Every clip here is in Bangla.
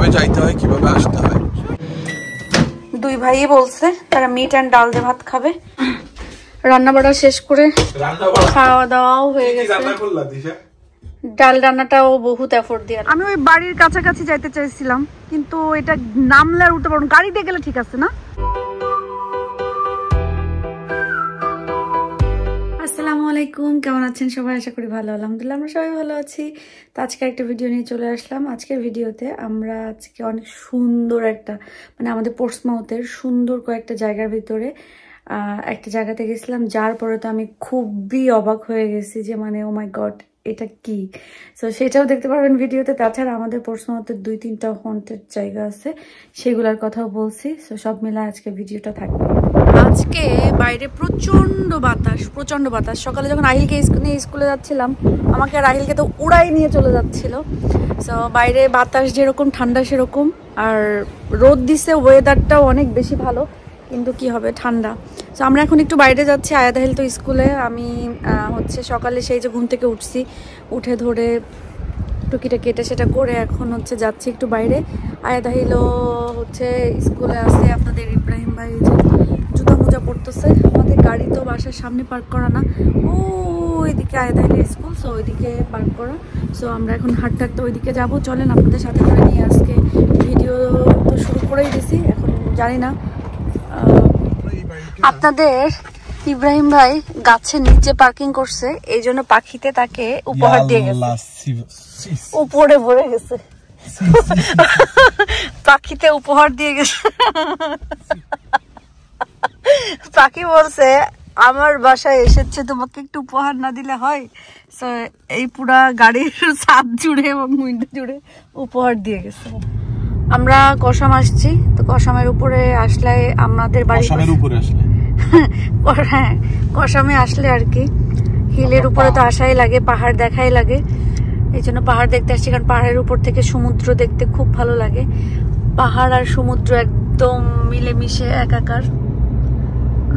কিভাবে যাইতে হয় কিভাবে আসতে হয়। দুই ভাইই বলছে তারা মিট এন্ড ডাল দিয়ে ভাত খাবে। রান্না বাড়া শেষ করে খাওয়া দাওয়াও হয়ে গেছে। ডাল রান্নাটাও বহুত এফোর্ট দিয়ে। আমি ওই বাড়ির কাছাকাছি যাইতে চাইছিলাম, কিন্তু এটা নামলে আর উঠতে পারবো, গাড়ি দিয়ে গেলে ঠিক আছে না? আসসালামু আলাইকুম, কেমন আছেন সবাই? আশা করি ভালো। আলহামদুলিল্লাহ আমরা সবাই ভালো আছি। তো আজকে একটা ভিডিও নিয়ে চলে আসলাম। আজকের ভিডিওতে আমরা আজকে অনেক সুন্দর একটা আমাদের পোর্টসমাউথের সুন্দর কয়েকটা জায়গার ভিতরে একটা জায়গাতে গেছিলাম, যার পরে তো আমি খুবই অবাক হয়ে গেছি যে ও মাই গড এটা কি। সো সেটাও দেখতে পারবেন ভিডিওতে। তাছাড়া আমাদের পোর্টসমাউথের 2-3টা হন্টেড জায়গা আছে, সেগুলোর কথাও বলছি। সো সব মিলে আজকে ভিডিওটা থাকবে। আজকে বাইরে প্রচন্ড বাতাস। সকালে যখন রাহিলকে নিয়ে স্কুলে যাচ্ছিলাম, আমাকে রাহিলকে তো উড়াই নিয়ে চলে যাচ্ছিল। সো বাইরে বাতাস যেরকম, ঠান্ডা সেরকম, আর রোদ দিছে, ওয়েদারটাও অনেক বেশি ভালো, কিন্তু কি হবে ঠান্ডা। তো আমরা এখন একটু বাইরে যাচ্ছি। আয়াদাহিল তো স্কুলে, আমি সকালে সেই যে ঘুম থেকে উঠে ধরে টুকিটাকি এটা সেটা করে এখন যাচ্ছি একটু বাইরে। আয়াদাহিলও স্কুলে আছে। আপনাদের ইব্রাহিম ভাই জুতা মোজা পড়তেছে। আমাদের গাড়ি তো বাসার সামনে পার্ক করা না, ওইদিকে আয়াদাহিলের স্কুল, সো ওইদিকে পার্ক করা। সো আমরা এখন হাঁটতে হাঁটতে ওইদিকে যাবো। চলেন আপনাদের সাথে করে নিয়ে আজকে ভিডিও তো শুরু করেই দিছি। এখন জানি না আপনাদের ইব্রাহিম ভাই গাছের নিচে পার্কিং করছে, এই জন্য পাখিতে তাকে উপহার দিয়ে গেছে। উপরে ভরে গেছে, পাখিতে উপহার দিয়ে গেছে। পাখি বলছে আমার বাসায় এসেছে, তোমাকে একটু উপহার না দিলে হয়। সো এই পুরা গাড়ির ছাদ জুড়ে এবং উইন্ডো জুড়ে উপহার দিয়ে গেছে। আমরা কসাম আসছি, তো কসামের উপরে আসলে আমাদের বাড়ি, হ্যাঁ কসামে আসলে আর কি হিলের উপরে তো আসাই লাগে, পাহাড় দেখাই লাগে। এই জন্য পাহাড় দেখতে আসছি, কারণ পাহাড়ের উপর থেকে সমুদ্র দেখতে খুব ভালো লাগে। পাহাড় আর সমুদ্র একদম মিলেমিশে একাকার।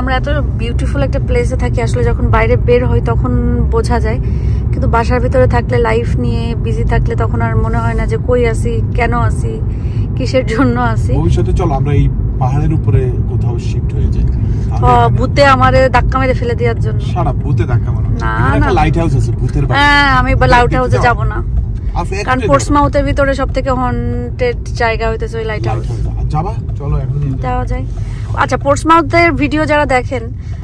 আমরা এত বিউটিফুল একটা প্লেসে থাকি, আসলে যখন বাইরে বের হই তখন বোঝা যায়, কিন্তু বাসার ভিতরে থাকলে, লাইফ নিয়ে বিজি থাকলে তখন আর মনে হয় না যে কই আসি, কেন আসি, কিসের জন্য আসি। ভবিষ্যতে চলো আমরা এই পাহাড়ের উপরে কোথাও শিফট হয়ে যাই। ভূতে আমারে ধাক্কা মেরে ফেলে দেওয়ার জন্য। সারা ভূতে ধাক্কা মারো না, একটা লাইট হাউস আছে ভূতের বাড়ি। হ্যাঁ আমি লাইট হাউসে যাব না, কারণ পোর্টসমাউথের ভিতরে সবথেকে হন্টেড জায়গা হইতেছে ওই লাইট হাউস। যাবা? চলো এখন যাওয়া যায়। আচ্ছা, পোর্টসমাউথের ভিডিও যারা দেখেন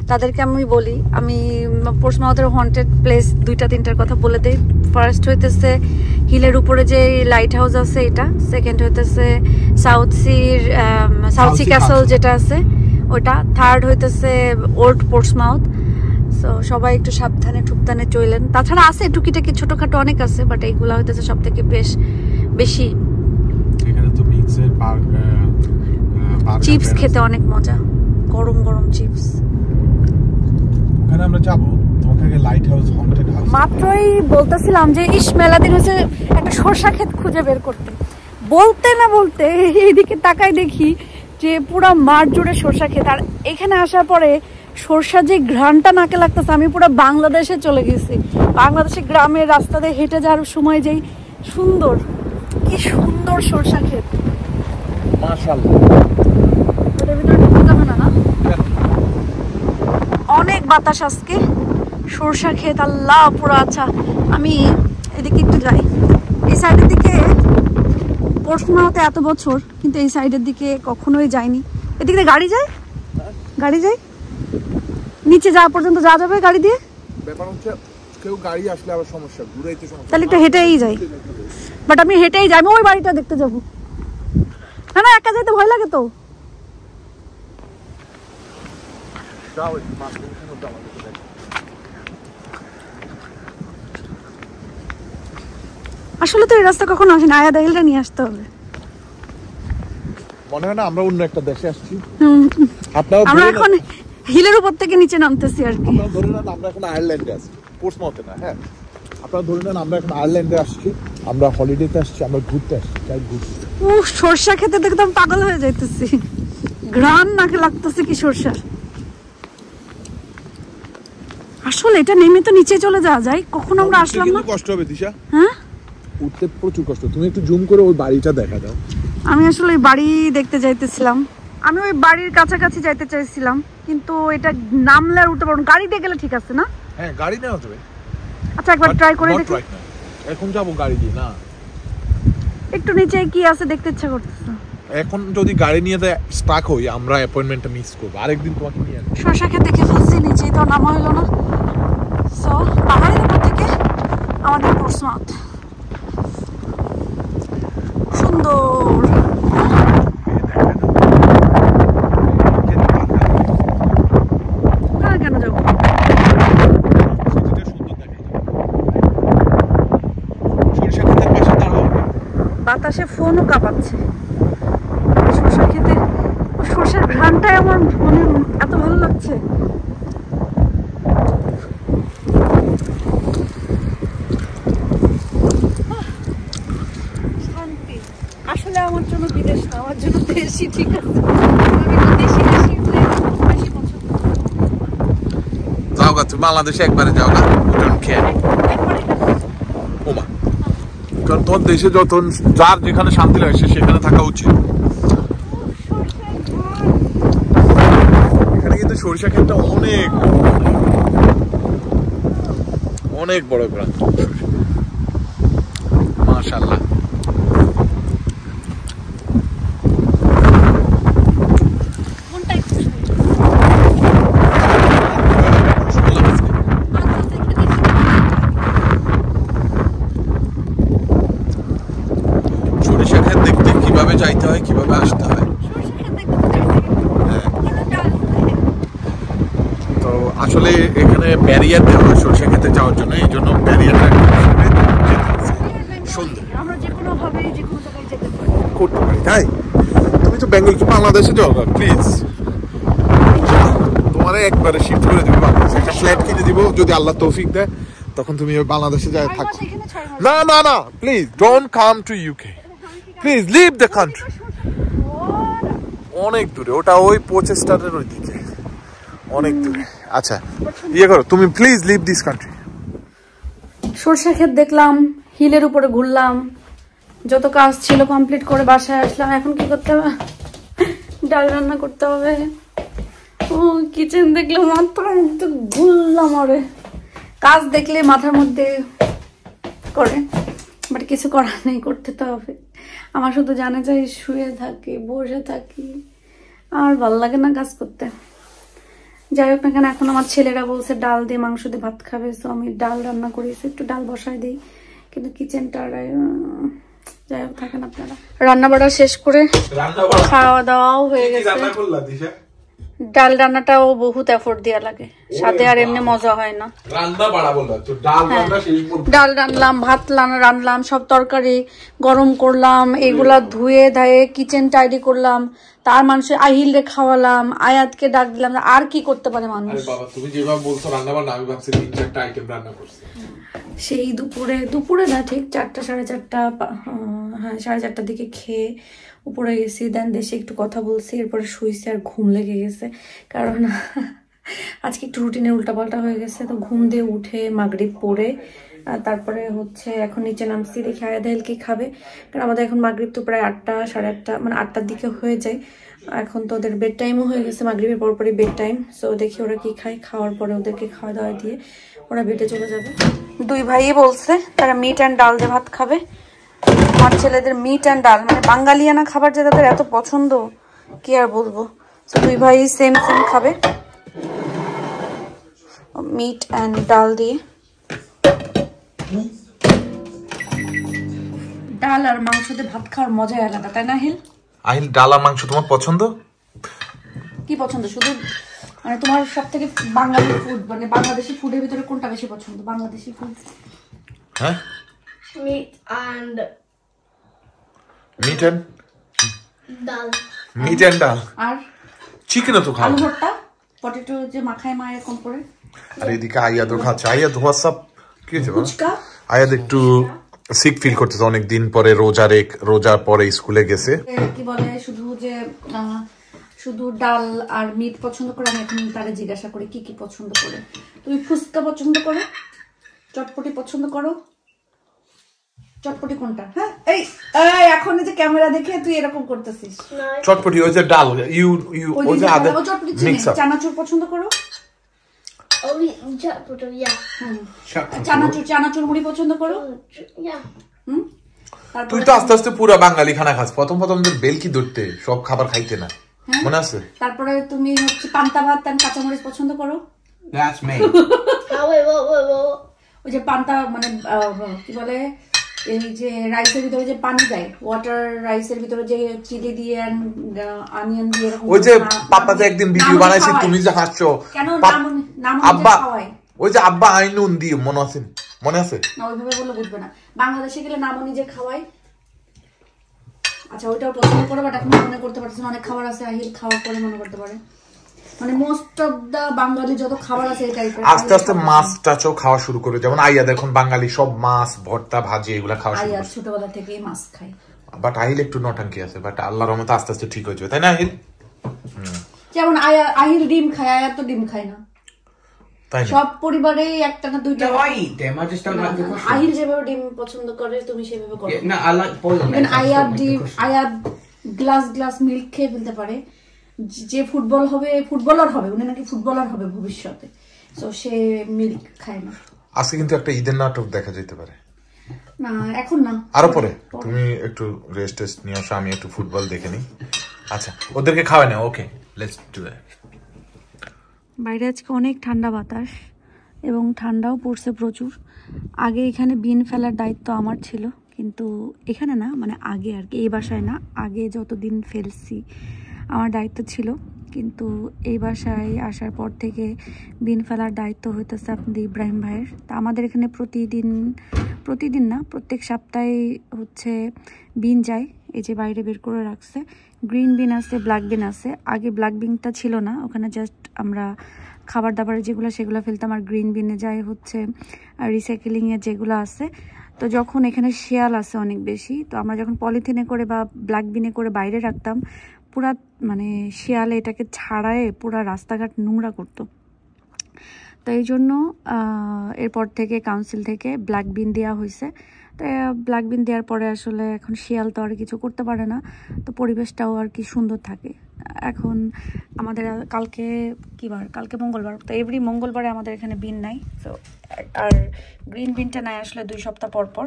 তাদেরকে আমি বলি, আমি পোর্টসমাউথের হন্টেড প্লেস 2-3টার কথা বলে দিই। ফার্স্ট হইতেছে হিলের উপরে যে লাইট হাউস আছে এটা, সেকেন্ড হইতেছে সাউথ সি ক্যাসল যেটা আছে ওটা, থার্ড হইতেছে ওল্ড পোর্টসমাউথ। সো সবাই একটু সাবধানে ঠুকতানে চলেন। তাছাড়া আছে টুকিটাকি ছোটখাটো অনেক আছে, বাট এইগুলা হইতেছে সব থেকে বেশি। এখানে তো মিক্সের চিপস খেতে অনেক মজা, গরম গরম চিপস। ওখানে আমরা যাব, তোমাকে আগে লাইট হাউস, হন্টেড হাউস মাত্রই বলতেছিলাম যে ইস মেলা দিন হচ্ছে একটা সরষা ক্ষেত খুঁজে বের করতে। বলতে না বলতে এইদিকে তাকাই দেখি যে পুরো মাঠ জুড়ে সরষা ক্ষেত। আর এখানে আসার পরে সরষা যে ঘ্রাণটা নাকে লাগতেছে, আমি পুরো বাংলাদেশে চলে গেছি। বাংলাদেশে গ্রামের রাস্তা দিয়ে হেঁটে যাওয়ার সময় যেই সুন্দর, কি সুন্দর সরষা ক্ষেত, মাশাআল্লাহ। ওটার ভিতরে ঢোকা যাবে না, না অনেক বাতাস আজকে। সরষা ক্ষেত, আল্লাহ পুরো। আচ্ছা আমি এদিকে একটু যাই, এই সাইডের দিকে পোর্টসমাউথে এত বছর, কিন্তু এই সাইডের দিকে কখনোই যাইনি। এদিকে গাড়ি যায়, নিচে যাওয়া পর্যন্ত যাওয়া যাবে গাড়ি দিয়ে? ব্যাপার হচ্ছে কেউ গাড়ি আসলে আবার সমস্যা, ঘুরাইতে সমস্যা, তাহলে একটু হেঁটেই যাই। বাট আমি হেঁটেই যাই, আমি ওই বাড়িটা দেখতে যাবো। না একা যাইতে ভয় লাগে তো। আসলে তো এই রাস্তা কখনো আসেনি, আয়াদাহিলটা নিয়ে আসতে হবে। মনে হয় না আমরা অন্য একটা দেশে আসছি। আমরা এখন হিলের উপর থেকে নিচে নামতেছি আর কি। আপনারা ধরে নেন আমরা এখন আয়ারল্যান্ডে আছি, পোর্টসমাউথে না। হ্যাঁ, আপনারা ধরে নেন আমরা এখন আয়ারল্যান্ডে আসছি, আমরা হলিডেতে আসছি, আমরা ঘুরতে আসছি, তাই ঘুরছি। সরষা খেতে দেখতে আমি পাগল হয়ে যাইতেছি, ঘ্রাণ নাকে লাগতেছে কি সরষার। আসলে এটা নেমে তো নিচে চলে যাওয়া যায়, কখনো আমরা আসলাম না। কষ্ট হবে দিশা, হ্যাঁ উঠতে প্রচুর কষ্ট। তুমি একটু জুম করে ওই বাড়িটা দেখা দাও, আমি আসলে ওই বাড়ি দেখতে যাইতেছিলাম, আমি ওই বাড়ির কাছাকাছি যাইতে চাইছিলাম, কিন্তু এটা নামলে আর উঠতে পারবো না। গাড়ি দিয়ে গেলে ঠিক আছে না? হ্যাঁ গাড়ি নেওয়া যাবে। আচ্ছা একবার ট্রাই করে দেখি। এখন যাবো গাড়ি দিয়ে না, একটু নিচে কি আছে দেখতে ইচ্ছা করতেছে। এখন যদি গাড়ি নিয়ে স্টাক হই আমরা অ্যাপয়েন্টমেন্টটা মিস করবো, আরেকদিন তোমাকে নিয়ে আসবো। শসা খেতে দেখে ফেলছি, নিচেই তো নামা হইলো না। সো পাহাড়ের উপর থেকে আমাদের পোর্টসমাউথ সুন্দর। কেন যাবো? বাতাসে ফোনও কাঁপাচ্ছে। সরষা খেতে সরষার ঘ্রাণটাই আমার মনে এত ভালো লাগছে। শান্তি আসলে আমার জন্য বিদেশ না, আমার জন্য দেশই ঠিক আছে। যাও গা তুমি বাংলাদেশে একবারে যাও গা, খেয়ে ওমা, কারণ তোমার দেশে যখন যার যেখানে শান্তি লাগে সেখানে থাকা উচিত। এখানে কিন্তু সরিষা ক্ষেতটা অনেক অনেক বড় গ্রাম, মাশাআল্লাহ। সরিষা ক্ষেত দেখতে কিভাবে যাইতে হয়, কিভাবে আসতে হয়। তো আসলে এখানে ব্যারিয়ার দেওয়া হয় সরিষা ক্ষেতে যাওয়ার জন্য, এই জন্য ব্যারিয়ারটা সুন্দর করতে পারি। তাই তুমি তো বেঙ্গল বাংলাদেশে যাও না, প্লিজ তোমারে একবারে শিফট করে দেবো বাংলাদেশে, একটা ফ্ল্যাট কিনে দিব যদি আল্লাহ তৌফিক দেয়, তখন তুমি বাংলাদেশে যাই থাকো। না না না please don't come to UK, please leave the country. অনেক দূরে ওটা, ওই পোচেস্টারের ওই দিকে অনেক দূরে। আচ্ছা ইয়ে করো তুমি, প্লিজ লিভ দিস কান্ট্রি। সরষা ক্ষেত দেখলাম, হিলের উপরে ঘুরলাম, যত কাজ ছিল কমপ্লিট করে বাসায় আসলাম। এখন কি করতে হবে? ডাল রান্না করতে হবে। ও কিচেন দেখলে মাথার মধ্যে ঘুরলাম, আরে কাজ দেখলে মাথার মধ্যে করে, বাট কিছু করার নেই, করতে তো হবে। আমার শুধু জানা যায় শুয়ে থাকি, বসে থাকি, আর ভাল লাগে না কাজ করতে। যাই হোক না কেন, এখন আমার ছেলেরা বলছে ডাল দিয়ে মাংস দিয়ে ভাত খাবে, তো আমি ডাল রান্না করেছি, একটু ডাল বসাই দিই, কিন্তু কিচেনটা যাই হোক থাকেন আপনারা। রান্না বাড়া শেষ করে খাওয়া দাওয়াও হয়ে গেছে। ডাল রান্নাটাও বহুত এফোর্ট দেওয়া লাগে, সাথে আর এমনি মজা হয় না। ডাল রান্নলাম, ভাত রান্নলাম, সব তরকারি গরম করলাম, এগুলা ধুয়ে ধায়ে কিচেন টাইডি করলাম, তার মানুষ আহিল রে খাওয়ালাম, আয়াতকে ডাক দিলাম। আর কি করতে পারে মানুষ? তুমি যেভাবে বলছো রান্না বান্না, আমি ভাবছি 3-4টা আইটেম রান্না করছি। সেই দুপুরে না, ঠিক 4টা 4:30, হ্যাঁ 4:30টার দিকে খেয়ে উপরে গেছি, দেন দেশে একটু কথা বলছি, এরপরে শুয়েছি, আর ঘুম লেগে গেছে। কারণ আজকে একটু রুটিনের উল্টাপাল্টা হয়ে গেছে, তো ঘুম দিয়ে উঠে মাগরিব পড়ে তারপরে হচ্ছে এখন নিচে নামছি, দেখি আয়াদাইল কি খাবে। কারণ আমাদের এখন মাগরিব তো প্রায় 8টা 8:30, মানে 8টার দিকে হয়ে যায়। এখন তো ওদের বেড টাইমও হয়ে গেছে, মাগরিবের পরপরই বেড টাইম। সো দেখি ওরা কি খায়, খাওয়ার পরে ওদেরকে খাওয়া দাওয়া দিয়ে ওরা বেডে চলে যাবে। দুই ভাইই বলছে তারা মিট অ্যান্ড ডাল দিয়ে ভাত খাবে। আমার ছেলেদের মিট অ্যান্ড ডাল, মানে বাঙালিয়ানা খাবার যে তাদের এত পছন্দ, কি আর বলবো। তো দুই ভাই সেম খাবে, মিট অ্যান্ড ডাল দিয়ে। ডাল আর মাংস দিয়ে ভাত খাওয়ার মজাই আলাদা, তাই না আহিল? আহিল, ডাল আর মাংস তোমার পছন্দ? কি পছন্দ শুধু, মানে তোমার সব থেকে বাঙালি ফুড, মানে বাংলাদেশি ফুডের ভিতরে কোনটা বেশি পছন্দ? বাংলাদেশি ফুড? হ্যাঁ, meat and dal. Meat and dal. আর চিকেনও তো খাও। আলু ভর্তা, পটেটো যে মাখায় মা এরকম করে। আর এদিকে আয়াদও খাচ্ছে। আয়াদ হোয়াটসঅ্যাপ, কি হয়েছে? ফুচকা। আয়াদ একটু সিক ফিল করতেছে, অনেকদিন পরে রোজার পরে স্কুলে গেছে। কি বলে শুধু যে শুধু ডাল আর মিট পছন্দ করে, আমি এখন তারে জিজ্ঞাসা করি কি কি পছন্দ করে। তুমি ফুচকা পছন্দ করো, চটপটি পছন্দ করো, চটপটি কোনটা? হ্যাঁ এই এখন যে ক্যামেরা দেখে তুই এরকম করতেছিস। চটপটি ওই যে ডাল ওই যে আদা মিক্সার। চানাচুর পছন্দ করো? চানাচুর মুড়ি পছন্দ করো? তুই তো আস্তে আস্তে পুরো বাঙালি খানা খাস, প্রথম যে বেলকি ধরতে সব খাবার খাইতে না, মনে আছে? তারপরে তুমি হচ্ছে পান্তা ভাত আর কাঁচামরিচ পছন্দ করো? That's me. ওই যে পান্তা মানে কি বলে এই যে রাইসের ভিতরে যে পানি দেয়, ওয়াটার রাইসের ভিতরে যে চিলি দিয়ে অনিয়ন দিয়ে এরকম। ওই যে পাপাতে একদিন ভিডিও বানাইছি, তুমি যে হাসছো কেন? আব্বা ওই যে আব্বা আইনুন দিয়ে মনে আছে না? ওইভাবে বললে বুঝবে না। বাংলাদেশে গেলে নামনি যে খাওয়াই, আচ্ছা ওইটাও পছন্দ করো, বাট এখন মনে করতে পারছি না, অনেক খাবার আছে আহিল খাওয়ার পরে মনে করতে পারে, মানে মোস্ট অফ দা বাঙালি যত খাবার আছে এই টাইপের। আস্তে আস্তে মাছ টাচও খাওয়া শুরু করে, যেমন আইয়া দেখুন বাঙালি সব মাছ ভর্তা ভাজি এগুলা খাওয়া শুরু করে। আইয়া ছোটবেলা থেকেই মাছ খাই, বাট আহিল একটু নটাঙ্কি আছে, বাট আল্লাহর রহমতে আস্তে আস্তে ঠিক হয়ে যাবে, তাই না আহিল? যেমন আহিল ডিম খায়, আয়া তো ডিম খায় না। সব পরিবারে একটা না দুইটা। No, I eat them. I just don't like the cushion. Ahil যেভাবে ডিম পছন্দ করে তুমি সেভাবে করো। No, I like boiled eggs. আয়া ডিম, আয়া গ্লাস মিল্ক খেয়ে ফেলতে পারে। যে ফুটবলার হবে উনি নাকি ফুটবলার হবে ভবিষ্যতে, তো সে মিল্ক খায় না। আজকে কিন্তু একটা ঈদের নাটক দেখা যেতে পারে। না এখন না, আরো পরে। তুমি একটু রেস্ট নিয়ে আসো, আমি একটু ফুটবল দেখে নিই। আচ্ছা ওদেরকে খাওয়াই না। Okay let's do that. বাইরে আজকে অনেক ঠান্ডা বাতাস এবং ঠান্ডাও পড়ছে প্রচুর। আগে এখানে বিন ফেলার দায়িত্ব আমার ছিল, কিন্তু এখানে না, মানে আগে আর কি, এই বাসায় না, আগে যতদিন ফেলছি আমার দায়িত্ব ছিল, কিন্তু এই বাসায় আসার পর থেকে বিন ফেলার দায়িত্ব হইতেছে আপনাদের ইব্রাহিম ভাইয়ের। তা আমাদের এখানে প্রতিদিন না, প্রত্যেক সপ্তাহে হচ্ছে বিন যায়, এই যে বাইরে বের করে রাখছে। গ্রিন বিন আছে, ব্ল্যাক বিন আছে। আগে ব্ল্যাক বিনটা ছিল না, ওখানে জাস্ট আমরা খাবার দাবার যেগুলো সেগুলো ফেলতাম, আর গ্রিন বিনে যায় হচ্ছে রিসাইকেলিংয়ের যেগুলো আছে। তো যখন এখানে শিয়াল আছে অনেক বেশি, তো আমরা যখন পলিথিনে করে বা ব্ল্যাক বিনে করে বাইরে রাখতাম, পুরা মানে শিয়ালে এটাকে ছাড়ায় পুরা রাস্তাঘাট নোংরা করতো। তো এই জন্য এরপর থেকে কাউন্সিল থেকে ব্ল্যাক বিন দেওয়া হয়েছে। তো ব্ল্যাক বিন দেওয়ার পরে আসলে এখন শিয়াল তো আর কিছু করতে পারে না, তো পরিবেশটাও আর কি সুন্দর থাকে। এখন আমাদের কালকে কালকে মঙ্গলবার, তো এভরি মঙ্গলবারে আমাদের এখানে বিন নাই। তো আর গ্রিন বিনটা নাই আসলে 2 সপ্তাহ পর।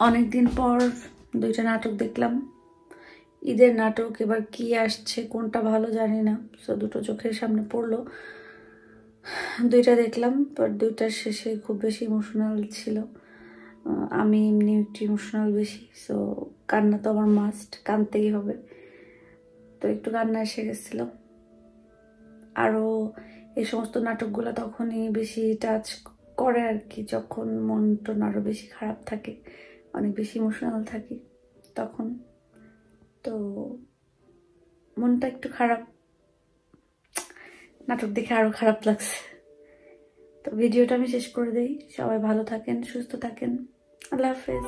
অনেকদিন পর 2টা নাটক দেখলাম, ঈদের নাটক। এবার কি আসছে কোনটা ভালো জানি না, তো দুটো চোখের সামনে পড়লো, 2টা দেখলাম। বাট 2টার শেষে খুব বেশি ইমোশনাল ছিল। আমি এমনি একটু ইমোশনাল বেশি, সো কান্না তো আমার মাস্ট, কাঁদতেই হবে। তো একটু কান্না এসে গেছিল। আরও এই সমস্ত নাটকগুলো তখনই বেশি টাচ করে আর কি, যখন মন টন আরও বেশি খারাপ থাকে, অনেক বেশি ইমোশনাল থাকি তখন। তো মনটা একটু খারাপ, নাটক দেখে আরো খারাপ লাগছে। তো ভিডিওটা আমি শেষ করে দেই। সবাই ভালো থাকেন, সুস্থ থাকেন, আল্লাহ হাফেজ।